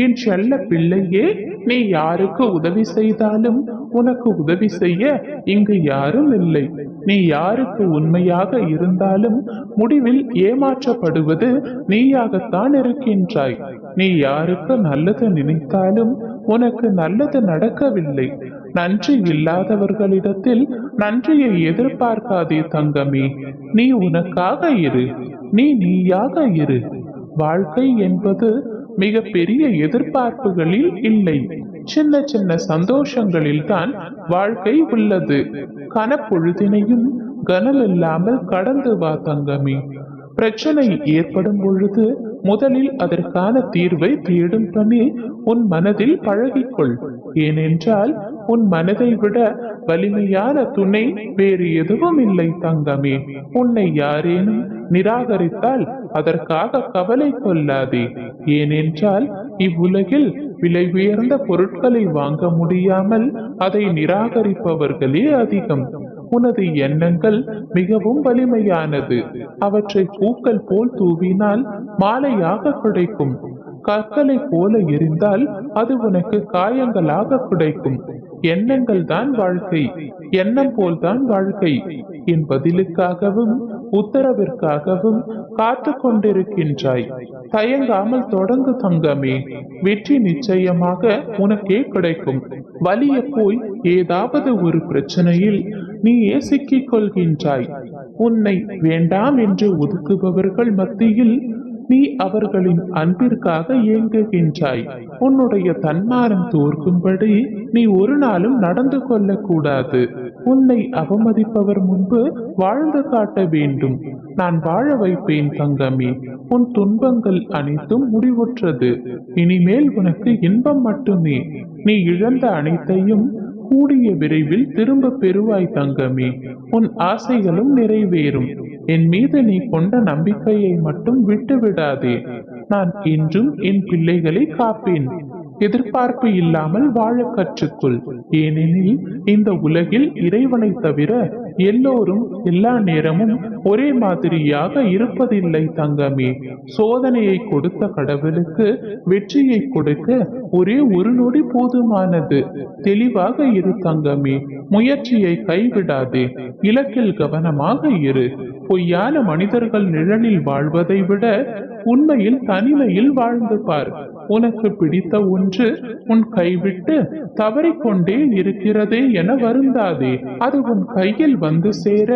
என் செல்ல பிள்ளையே, நீ யாருக்கு உதவி செய்தாலும் உனக்கு உதவி செய்ய இங்கு யாரும் இல்லை. நீ யாருக்கு உண்மையாக இருந்தாலும் முடிவில் ஏமாற்றப்படுவது நீயாகத்தான் இருக்கின்றாய். நீ யாருக்கு நல்லது நினைத்தாலும் உனக்கு நல்லது நடக்கவில்லை. நன்றி இல்லாதவர்களிடத்தில் நன்றியை எதிர்பார்க்காதே தங்கமே. நீ உனக்காக இரு, நீயாக இரு. வாழ்க்கை என்பது மிக பெரிய எதிர்பார்ப்புகளில் இல்லை, சின்ன சின்ன சந்தோஷங்களில் தான் வாழ்க்கை உள்ளது. கனப்பொழுதினையும் கனமில்லாமல் கடந்து வா தங்கமே. பிரச்சனை ஏற்படும் பொழுது முதலில் அதற்கான தீர்வை தேடும் பணி உன் மனதில் பழகிக்கொள். ஏனென்றால் உன் மனதை விட வலிமையான துணை வேறு எதுவும் இல்லை தங்கமே. உன்னை யாரேனும் நிராகரித்தால் அதற்காக கவலை கொள்ளாதே. ஏனென்றால் இவ்வுலகில் விலை உயர்ந்த பொருட்களை வாங்க முடியாமல் அதை நிராகரிப்பவர்களே அதிகம். உனது எண்ணங்கள் மிகவும் வலிமையானது. அவற்றை பூக்கள் போல் தூவினால் மாலையாக கிடைக்கும். கற்களை போல எரிந்தால் அது உனக்கு காயங்களாக கிடைக்கும். எண்ணங்கள் தான் வாழ்க்கை, எண்ணம் போல்தான் வாழ்க்கை. என் பதிலுக்காகவும் உத்தரவிற்காகவும் காத்து கொண்டிருக்கின்றாய். தயங்காமல் தொடங்கு தங்கமே. வெற்றி நிச்சயமாக உனக்கே கிடைக்கும். வலிய போய் ஏதாவது ஒரு பிரச்சனையில் நீயே சிக்கிக் கொள்கின்றாய். உன்னை வேண்டாம் என்று ஒதுக்குபவர்கள் மத்தியில் நீ அவர்களின் அன்பிற்காக ஏங்குகின்றாய். உன்னுடைய தன்மானம் தோற்கும்படி நீ ஒரு நாளும் நடந்து கொள்ளக்கூடாது. உன்னை அவமதிப்பவர் முன்பு வாழ்ந்து காட்ட வேண்டும். நான் வாழ வைப்பேன் தங்கமே. உன் துன்பங்கள் அனைத்தும் முடிவுற்றது. இனிமேல் உனக்கு இன்பம் மட்டுமே. நீ இழந்த அனைத்தையும் கூடிய விரைவில் திரும்ப பெறுவாய் தங்கமே. உன் ஆசைகளும் நிறைவேறும். என் மீது நீ கொண்ட நம்பிக்கையை மட்டும் விட்டு விடாதே. நான் இன்றும் என் பிள்ளைகளை காப்பேன். எதிர்பார்ப்பு இல்லாமல் வாழ கற்றுக்கொள். ஏனெனில் இந்த உலகில் இறைவனை தவிர எல்லோரும் எல்லா நேரமும் ஒரே மாதிரியாக இருப்பதில்லை தங்கமே. சோதனையை கொடுத்த கடவுளுக்கு வெற்றியை கொடுக்க ஒரே ஒரு நொடி போதுமானது. தெளிவாக இரு தங்கமே. முயற்சியை கைவிடாதே. இலக்கில் கவனமாக இரு. பொய்யான மனிதர்கள் நிழலில் வாழ்வதை விட உண்மையில் தனிமையில் வாழ்ந்து பார். உனக்கு பிடித்த ஒன்று உன் கைவிட்டு தவறிக்கொண்டே இருக்கிறதே என வருந்தாதே. அது உன் கையில் வந்து சேர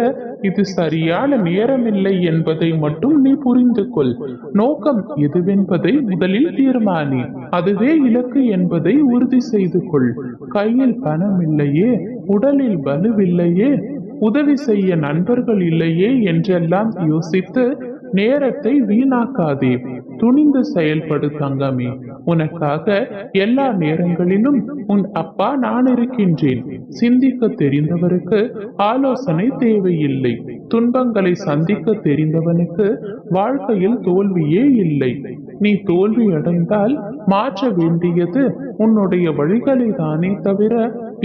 இது சரியான நேரமில்லை என்பதை மட்டும் நீ புரிந்து கொள். நோக்கம் எதுவென்பதை முதலில் தீர்மானி. அதுவே இலக்கு என்பதை உறுதி செய்து கொள். கையில் பணம் இல்லையே, உடலில் வலுவில்லையே, உதவி செய்ய நண்பர்கள் இல்லையே என்றெல்லாம் யோசித்து நேரத்தை வீணாக்காதே. துணிந்து செயல்படு தங்கமே. உனக்காக எல்லா நேரங்களிலும் உன் அப்பா நான் இருக்கின்றேன். சிந்திக்க தெரிந்தவருக்கு ஆலோசனை தேவையில்லை. துன்பங்களை சந்திக்க தெரிந்தவனுக்கு வாழ்க்கையில் தோல்வியே இல்லை. நீ தோல்வி அடைந்தால் மாற்ற வேண்டியது உன்னுடைய வழிகளை தானே தவிர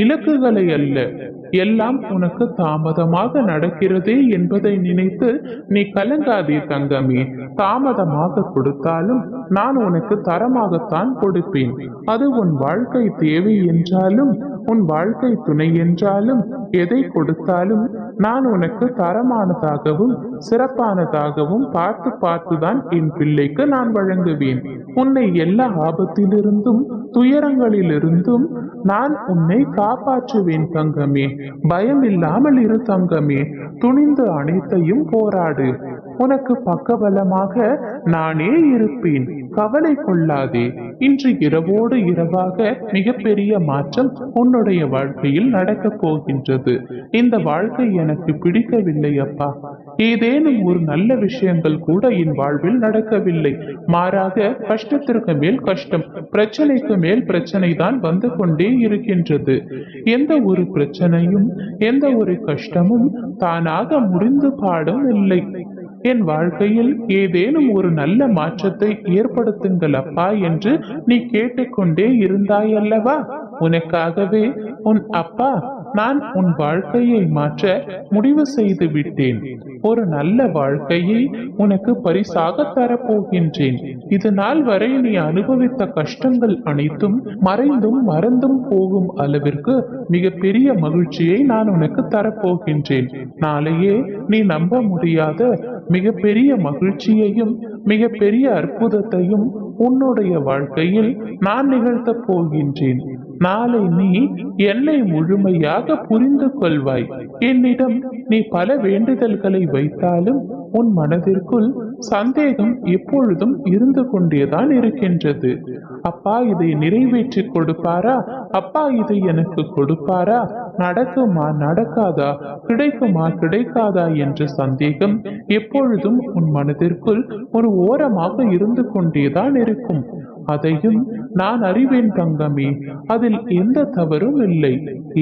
இலக்குகளை அல்ல. எல்லாம் உனக்கு தாமதமாக நடக்கிறதே என்பதை நினைத்து நீ கலங்காதே தங்கமே. தாமதமாக கொடுத்தாலும் நான் உனக்கு தரமாகத்தான் கொடுப்பேன். அது உன் வாழ்க்கை தேவை என்றாலும் உன் வாழ்க்கை துணை என்றாலும் எதை கொடுத்தாலும் நான் உனக்கு தரமானதாகவும் சிறப்பானதாகவும் பார்த்து பார்த்துதான் என் பிள்ளைக்கு நான் வழங்குவேன். உன்னை எல்லா ஆபத்திலிருந்தும் துயரங்களிலிருந்தும் நான் உன்னை காப்பாற்றுவேன் தங்கமே. பயம் இல்லாமல் இரு தங்கமே. துணிந்து அனைத்தையும் போராடு. உனக்கு பக்கபலமாக நானே இருப்பேன். கவலை கொள்ளாதே. இன்று இரவோடு இரவாக மிகப்பெரிய மாற்றம் உன்னுடைய வாழ்க்கையில் நடக்கப் போகின்றது. இந்த வாழ்க்கை எனக்கு பிடிக்கவில்லை அப்பா. ஏதேனும் ஒரு நல்ல விஷயங்கள் கூட என் வாழ்வில் நடக்கவில்லை. மாறாக கஷ்டத்திற்கு மேல் கஷ்டம், பிரச்சனைக்கு மேல் பிரச்சனை தான் வந்து கொண்டே இருக்கின்றது. எந்த ஒரு பிரச்சனையும் எந்த ஒரு கஷ்டமும் தானாக முடிந்து பாடும் இல்லை. என் வாழ்க்கையில் ஏதேனும் ஒரு நல்ல மாற்றத்தை ஏற்படுத்துங்கள் அப்பா என்று நீ கேட்டுக்கொண்டே இருந்தாய் அல்லவா? உனக்காகவே உன் அப்பா நான் உன் வாழ்க்கையை மாற்ற முடிவு செய்து விட்டேன். ஒரு நல்ல வாழ்க்கையை உனக்கு பரிசாக தரப்போகின்றேன். இது நாள் வரை நீ அனுபவித்த கஷ்டங்கள் அனைத்தும் மறைந்தும் மறந்தும் போகும் அளவிற்கு மிக பெரிய மகிழ்ச்சியை நான் உனக்கு தரப்போகின்றேன். நாளையே நீ நம்ப முடியாத மிக பெரிய மகிழ்ச்சியையும் மிக பெரிய அற்புதத்தையும் உன்னுடைய வாழ்க்கையில் நான் நிகழ்த்தப் போகின்றேன். நாளை நீ என்னை முழுமையாக புரிந்து கொள்வாய். என்னிடம் நீ பல வேண்டுதல்களை வைத்தாலும் உன் மனதிற்குள் சந்தேகம் எப்பொழுதும் இருந்து கொண்டேதான் இருக்கின்றது. அப்பா இதை நிறைவேற்றி கொடுப்பாரா, அப்பா இதை எனக்கு கொடுப்பாரா, நடக்குமா நடக்காதா, கிடைக்குமா கிடைக்காதா என்ற சந்தேகம் எப்பொழுதும் உன் மனதிற்குள் ஒரு ஓரமாக இருந்து கொண்டேதான் இருக்கும். அதையும் நான் அறிவேன் தங்கமே, அதில் எந்த தவறும் இல்லை.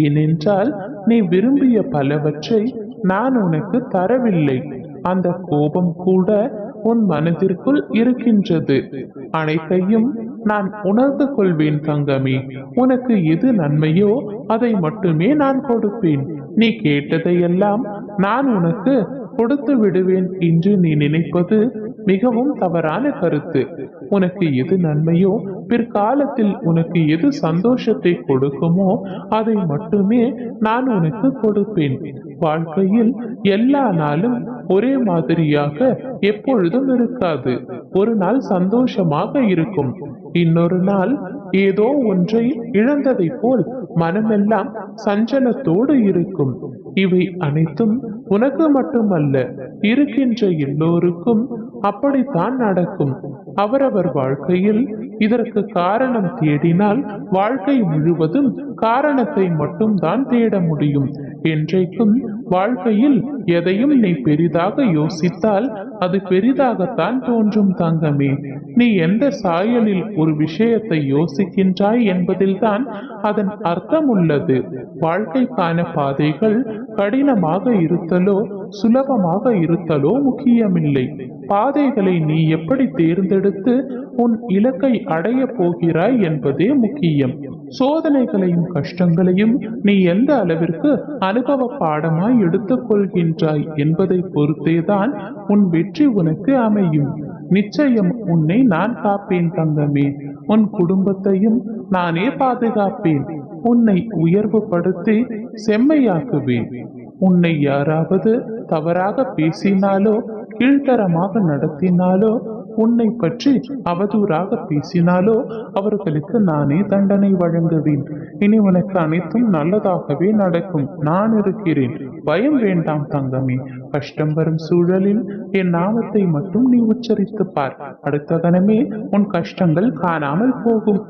ஏனென்றால் நீ விரும்பிய பலவற்றை நான் உனக்கு தரவில்லை. அந்த கோபம் கூட உன் மனதிற்குள் இருக்கின்றது. அனைத்தையும் நான் உணர்ந்து கொள்வேன் தங்கமே. உனக்கு எது நன்மையோ அதை மட்டுமே நான் கொடுப்பேன். நீ கேட்டதையெல்லாம் நான் உனக்கு கொடுத்து விடுவேன் என்று நீ நினைப்பது மிகவும் தவறான கருத்து. உனக்கு எது நன்மையோ, பிற்காலத்தில் உனக்கு எது சந்தோஷத்தை கொடுக்குமோ அதை மட்டுமே நான் உனக்கு கொடுப்பேன். வாழ்க்கையில் எல்லா நாளும் ஒரே மாதிரியாக எப்பொழுதும் இருக்காது. ஒரு நாள் சந்தோஷமாக இருக்கும், இன்னொரு நாள் ஏதோ ஒன்றை இழந்ததை போல் மனமெல்லாம் சஞ்சலத்தோடு இருக்கும். இவை அனைத்தும் உனக்கு மட்டுமல்ல, இருக்கின்ற எல்லோருக்கும் அப்படித்தான் நடக்கும். அவரவர் வாழ்க்கையில் இதற்கு காரணம் தேடினால் வாழ்க்கை முழுவதும் காரணத்தை மட்டும்தான் தேட முடியும். என்றைக்கும் வாழ்க்கையில் எதையும் நீ பெரிதாக யோசித்தால் அது பெரிதாகத்தான் தோன்றும் தங்கமே. நீ எந்த சாயலில் ஒரு விஷயத்தை யோசிக்கின்றாய் என்பதில்தான் அதன் அர்த்தம் உள்ளது. வாழ்க்கைக்கான பாதைகள் கடினமாக இருத்தலோ சுலபமாக இருத்தலோ முக்கியமில்லை. பாதைகளை நீ எப்படி தேர்ந்தெடுத்து உன் இலக்கை அடைய போகிறாய் என்பதே முக்கியம். சோதனைகளையும் கஷ்டங்களையும் நீ எந்த அளவிற்கு அனுபவ பாடமாய் எடுத்துக் கொள்கின்றாய் என்பதை பொறுத்தேதான் உன் வெற்றி உனக்கு அமையும். நிச்சயம் உன்னை நான் காப்பேன் தங்கமே. உன் குடும்பத்தையும் நானே பாதுகாப்பேன். உன்னை உயர்வுபடுத்தி செம்மையாக்குவேன். உன்னை யாராவது தவறாக பேசினாலோ கீழ்த்தரமாக நடத்தினாலோ உன்னை பற்றி அவதூறாக பேசினாலோ அவர்களுக்கு நானே தண்டனை வழங்குவேன். இனி உனக்கு அனைத்தும் நல்லதாகவே நடக்கும். நான் இருக்கிறேன், பயம் வேண்டாம் தங்கமே. கஷ்டம் வரும் சூழலில் என் நாமத்தை மட்டும் நீ உச்சரித்து பார். அடுத்த கணமே உன் கஷ்டங்கள் காணாமல் போகும்.